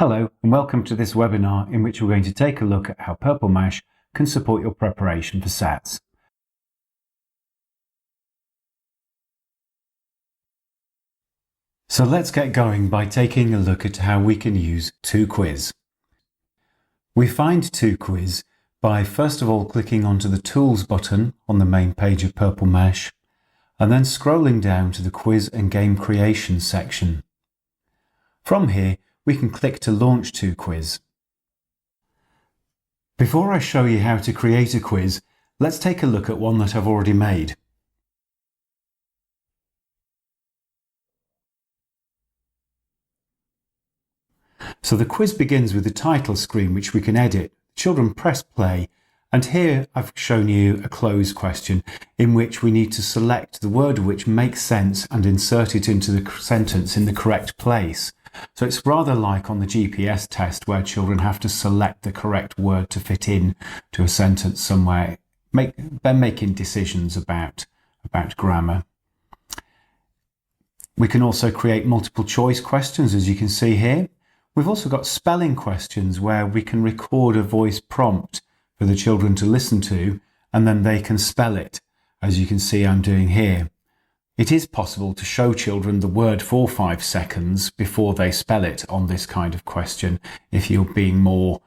Hello and welcome to this webinar in which we're going to take a look at how Purple Mash can support your preparation for SATs. So let's get going by taking a look at how we can use ToQuiz. We find ToQuiz by first of all clicking onto the Tools button on the main page of Purple Mash and then scrolling down to the Quiz and Game Creation section. From here, we can click to launch ToQuiz. Before I show you how to create a quiz, let's take a look at one that I've already made. So the quiz begins with the title screen, which we can edit. Children press play, and here I've shown you a closed question in which we need to select the word which makes sense and insert it into the sentence in the correct place. So it's rather like on the GPS test where children have to select the correct word to fit in to a sentence somewhere. They're making decisions about grammar. We can also create multiple choice questions, as you can see here. We've also got spelling questions where we can record a voice prompt for the children to listen to, and then they can spell it, as you can see I'm doing here. It is possible to show children the word for 5 seconds before they spell it on this kind of question if you're being more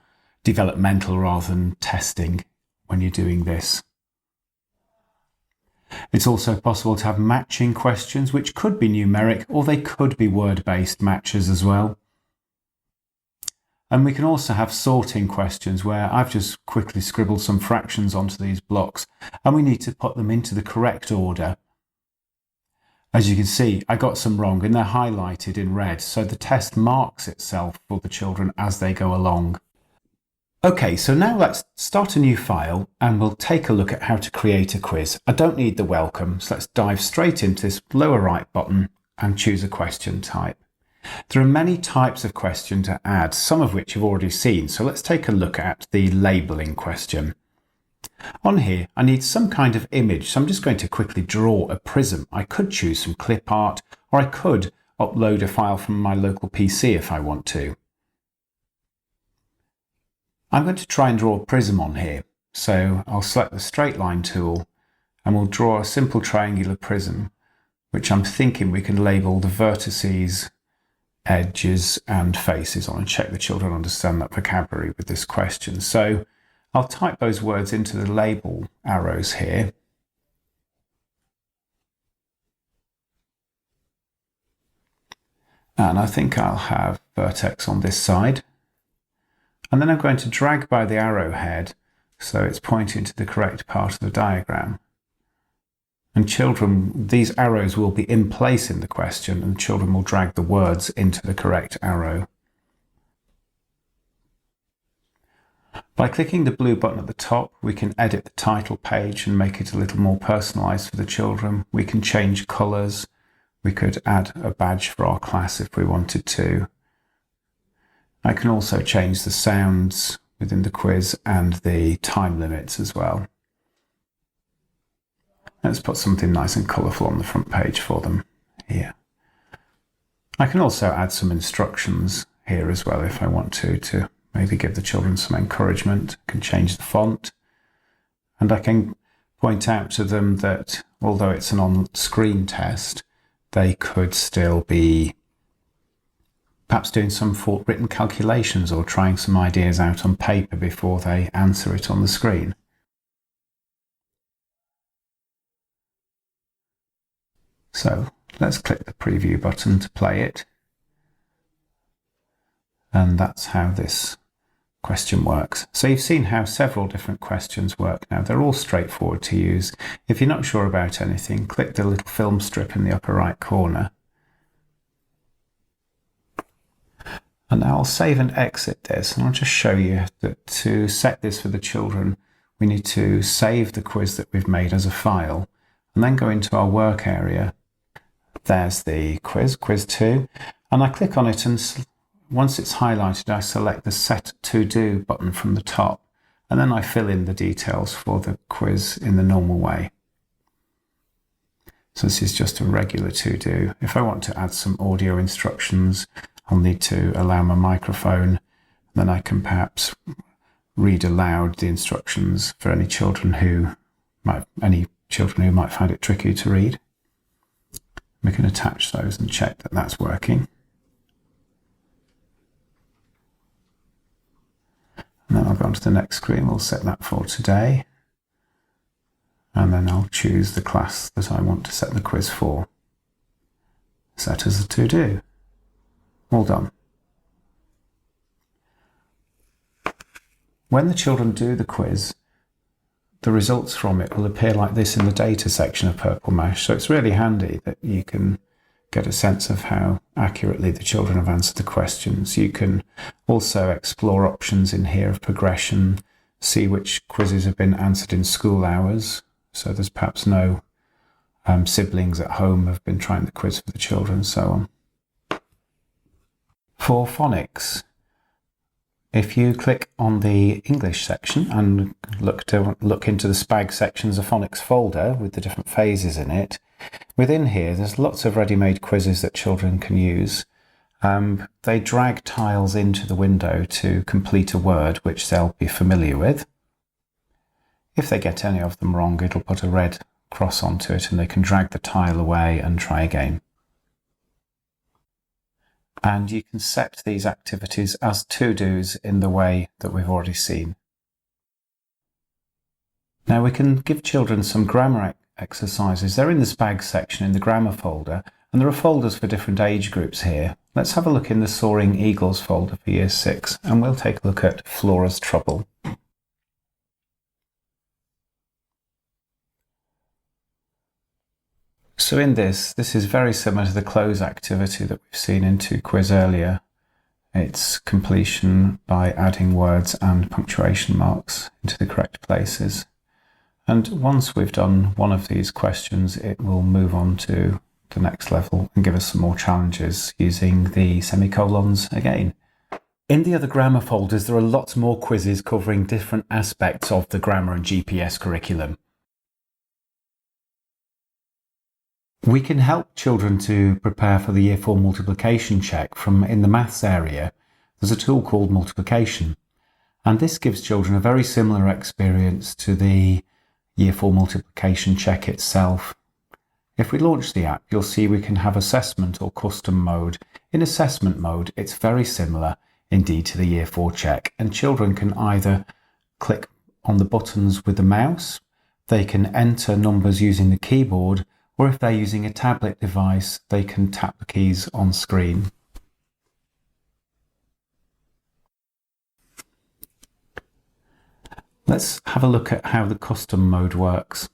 developmental rather than testing when you're doing this. It's also possible to have matching questions, which could be numeric or they could be word-based matches as well. And we can also have sorting questions where I've just quickly scribbled some fractions onto these blocks and we need to put them into the correct order. As you can see, I got some wrong and they're highlighted in red, so the test marks itself for the children as they go along. Okay, so now let's start a new file and we'll take a look at how to create a quiz. I don't need the welcome, so let's dive straight into this lower right button and choose a question type. There are many types of question to add, some of which you've already seen, so let's take a look at the labelling question. On here, I need some kind of image, so I'm just going to quickly draw a prism. I could choose some clip art, or I could upload a file from my local PC if I want to. I'm going to try and draw a prism on here, so I'll select the straight line tool and we'll draw a simple triangular prism, which I'm thinking we can label the vertices, edges and faces on, and check the children understand that vocabulary with this question. So I'll type those words into the label arrows here. And I think I'll have vertex on this side. And then I'm going to drag by the arrowhead so it's pointing to the correct part of the diagram. And children, these arrows will be in place in the question and children will drag the words into the correct arrow. By clicking the blue button at the top, we can edit the title page and make it a little more personalised for the children. We can change colours. We could add a badge for our class if we wanted to. I can also change the sounds within the quiz and the time limits as well. Let's put something nice and colourful on the front page for them here. I can also add some instructions here as well if I want to maybe give the children some encouragement. I can change the font, and I can point out to them that although it's an on-screen test, they could still be perhaps doing some written calculations or trying some ideas out on paper before they answer it on the screen. So let's click the preview button to play it. And that's how this question works. So you've seen how several different questions work now. They're all straightforward to use. If you're not sure about anything, click the little film strip in the upper right corner. And now I'll save and exit this. And I'll just show you that to set this for the children, we need to save the quiz that we've made as a file and then go into our work area. There's the quiz 2, and I click on it, and once it's highlighted, I select the Set to Do button from the top, and then I fill in the details for the quiz in the normal way. So this is just a regular to do. If I want to add some audio instructions, I'll need to allow my microphone, then I can perhaps read aloud the instructions for any children who might find it tricky to read. We can attach those and check that that's working. And then I'll go on to the next screen. We'll set that for today. And then I'll choose the class that I want to set the quiz for. Set as a to-do. All done. When the children do the quiz, the results from it will appear like this in the data section of Purple Mash. So it's really handy that you can get a sense of how accurately the children have answered the questions. You can also explore options in here of progression, see which quizzes have been answered in school hours. So there's perhaps no siblings at home have been trying the quiz for the children, and so on. For phonics, if you click on the English section and look into the SPAG sections of phonics folder with the different phases in it, within here there's lots of ready-made quizzes that children can use. They drag tiles into the window to complete a word which they'll be familiar with. If they get any of them wrong, it'll put a red cross onto it and they can drag the tile away and try again. And you can set these activities as to-dos in the way that we've already seen. Now we can give children some grammar exercises. They're in the SPAG section in the grammar folder, and there are folders for different age groups here. Let's have a look in the Soaring Eagles folder for Year 6, and we'll take a look at Flora's Trouble. So in this is very similar to the close activity that we've seen in 2Quiz earlier. It's completion by adding words and punctuation marks into the correct places. And once we've done one of these questions, it will move on to the next level and give us some more challenges using the semicolons again. In the other grammar folders, there are lots more quizzes covering different aspects of the grammar and GPS curriculum. We can help children to prepare for the Year 4 multiplication check from in the maths area. There's a tool called multiplication, and this gives children a very similar experience to the Year 4 multiplication check itself. If we launch the app, you'll see we can have assessment or custom mode. In assessment mode, it's very similar indeed to the Year 4 check, and children can either click on the buttons with the mouse, they can enter numbers using the keyboard, or if they're using a tablet device, they can tap the keys on screen. Let's have a look at how the custom mode works.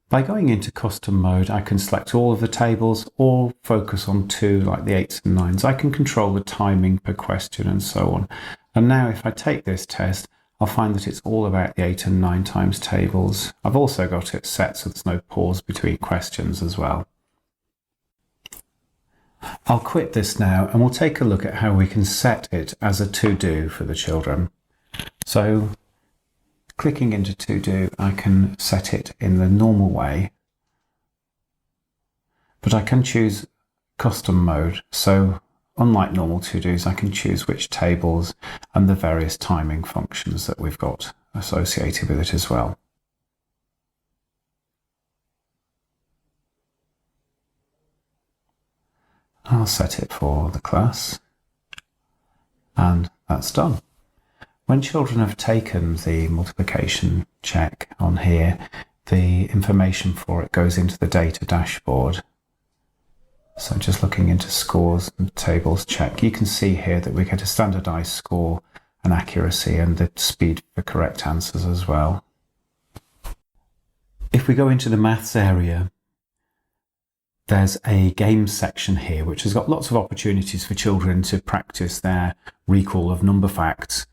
By going into custom mode, I can select all of the tables or focus on two like the 8s and 9s. I can control the timing per question and so on. And now if I take this test, I'll find that it's all about the 8 and 9 times tables. I've also got it set so there's no pause between questions as well. I'll quit this now and we'll take a look at how we can set it as a to-do for the children. So clicking into to-do, I can set it in the normal way, but I can choose custom mode. So unlike normal to-dos, I can choose which tables and the various timing functions that we've got associated with it as well. I'll set it for the class, and that's done. When children have taken the multiplication check on here, the information for it goes into the data dashboard. So just looking into scores and tables check, you can see here that we get a standardized score and accuracy and the speed for correct answers as well. If we go into the maths area, there's a games section here which has got lots of opportunities for children to practice their recall of number facts.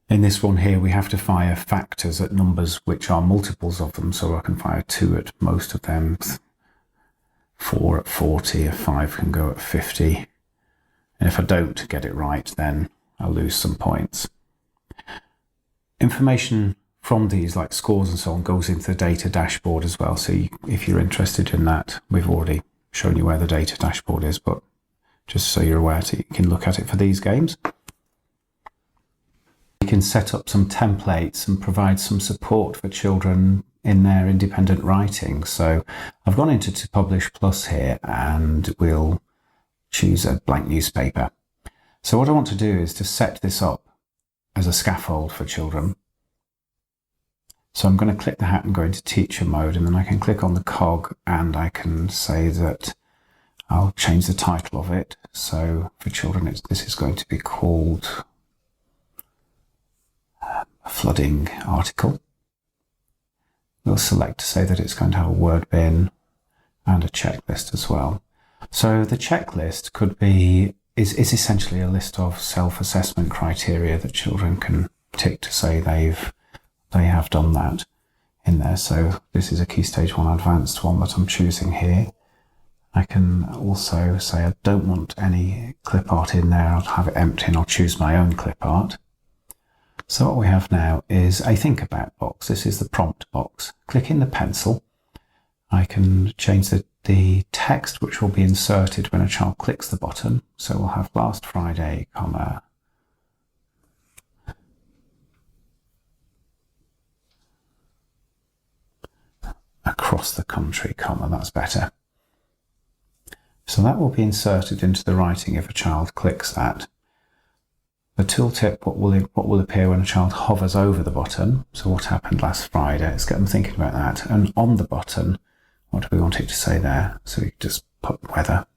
In this one here, we have to fire factors at numbers which are multiples of them, so I can fire 2 at most of them, 4 at 40, a 5 can go at 50. And if I don't get it right, then I'll lose some points. Information from these, like scores and so on, goes into the data dashboard as well. So if you're interested in that, we've already showing you where the data dashboard is, but just so you're aware, so you can look at it for these games. You can set up some templates and provide some support for children in their independent writing. So I've gone into To Publish Plus here, and we'll choose a blank newspaper. So what I want to do is to set this up as a scaffold for children. So I'm going to click the hat and go into teacher mode, and then I can click on the cog and I can say that I'll change the title of it. So for children, this is going to be called a flooding article. We'll select to say that it's going to have a word bin and a checklist as well. So the checklist is essentially a list of self-assessment criteria that children can tick to say they have done that in there. So this is a Key Stage 1 advanced one that I'm choosing here. I can also say I don't want any clip art in there. I'll have it empty and I'll choose my own clip art. So what we have now is a think about box. This is the prompt box. Click in the pencil. I can change the text which will be inserted when a child clicks the button. So we'll have last Friday, comma, across the country, comma, that's better. So that will be inserted into the writing if a child clicks that. The tooltip, what will appear when a child hovers over the button. So what happened last Friday? Let's get them thinking about that. And on the button, what do we want it to say there? So we just put weather.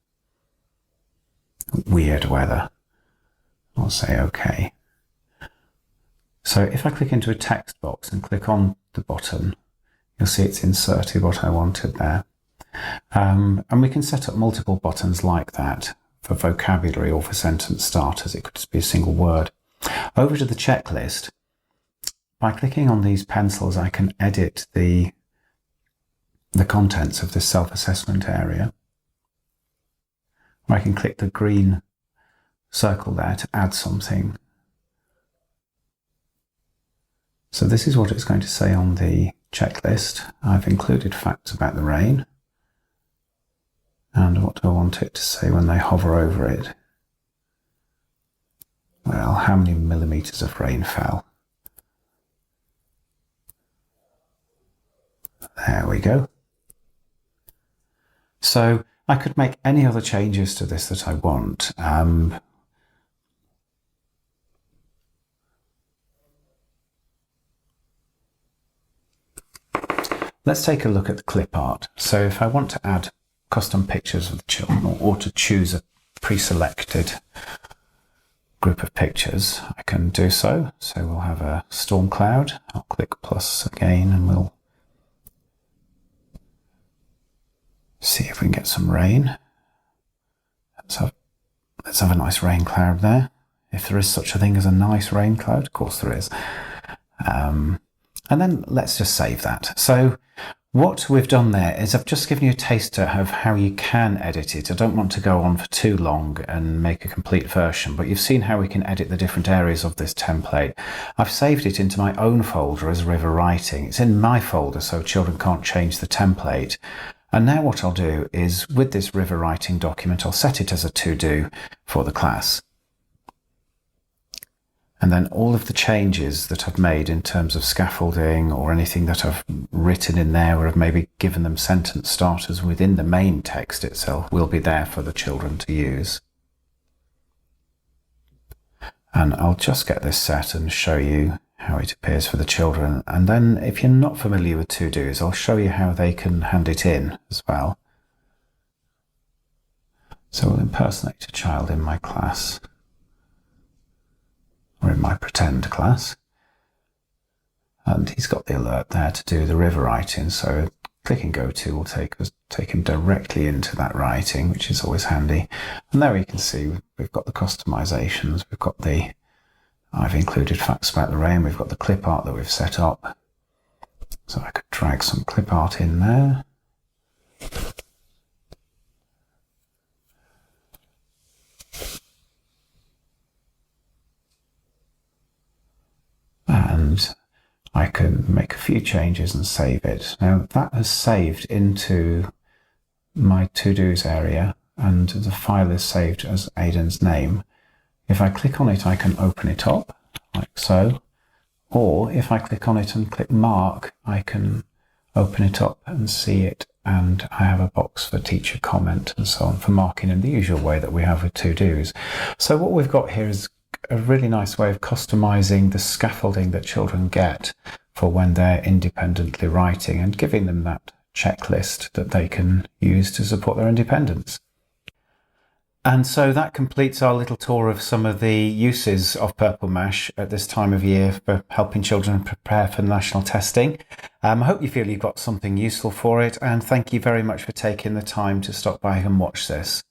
Weird weather. I'll say OK. So if I click into a text box and click on the button, you'll see it's inserted what I wanted there. And we can set up multiple buttons like that for vocabulary or for sentence starters. It could just be a single word. Over to the checklist. By clicking on these pencils, I can edit the contents of this self-assessment area. Or I can click the green circle there to add something. So this is what it's going to say on the checklist. I've included facts about the rain. And what do I want it to say when they hover over it? Well, how many millimetres of rain fell? There we go. So I could make any other changes to this that I want. Let's take a look at the clip art. So if I want to add custom pictures of the children, or to choose a pre-selected group of pictures, I can do so. So we'll have a storm cloud. I'll click plus again and we'll see if we can get some rain. Let's have a nice rain cloud there. If there is such a thing as a nice rain cloud, of course there is. And then let's just save that. So what we've done there is I've just given you a taster of how you can edit it. I don't want to go on for too long and make a complete version, but you've seen how we can edit the different areas of this template. I've saved it into my own folder as River Writing. It's in my folder so children can't change the template. And now what I'll do is with this River Writing document, I'll set it as a to-do for the class. And then all of the changes that I've made in terms of scaffolding or anything that I've written in there, or I've maybe given them sentence starters within the main text itself, will be there for the children to use. And I'll just get this set and show you how it appears for the children. And then if you're not familiar with to-dos, I'll show you how they can hand it in as well. So we'll impersonate a child in my class, or in my pretend class, and he's got the alert there to do the river writing, so clicking go to will take him directly into that writing, which is always handy. And there you can see we've got the customizations, we've got I've included facts about the rain, we've got the clip art that we've set up, so I could drag some clip art in there. And I can make a few changes and save it. Now that has saved into my to-dos area and the file is saved as Aidan's name. If I click on it, I can open it up like so. Or if I click on it and click mark, I can open it up and see it. And I have a box for teacher comment and so on for marking in the usual way that we have with to-dos. So what we've got here is a really nice way of customizing the scaffolding that children get for when they're independently writing and giving them that checklist that they can use to support their independence. And so that completes our little tour of some of the uses of Purple Mash at this time of year for helping children prepare for national testing. I hope you feel you've got something useful for it, and thank you very much for taking the time to stop by and watch this.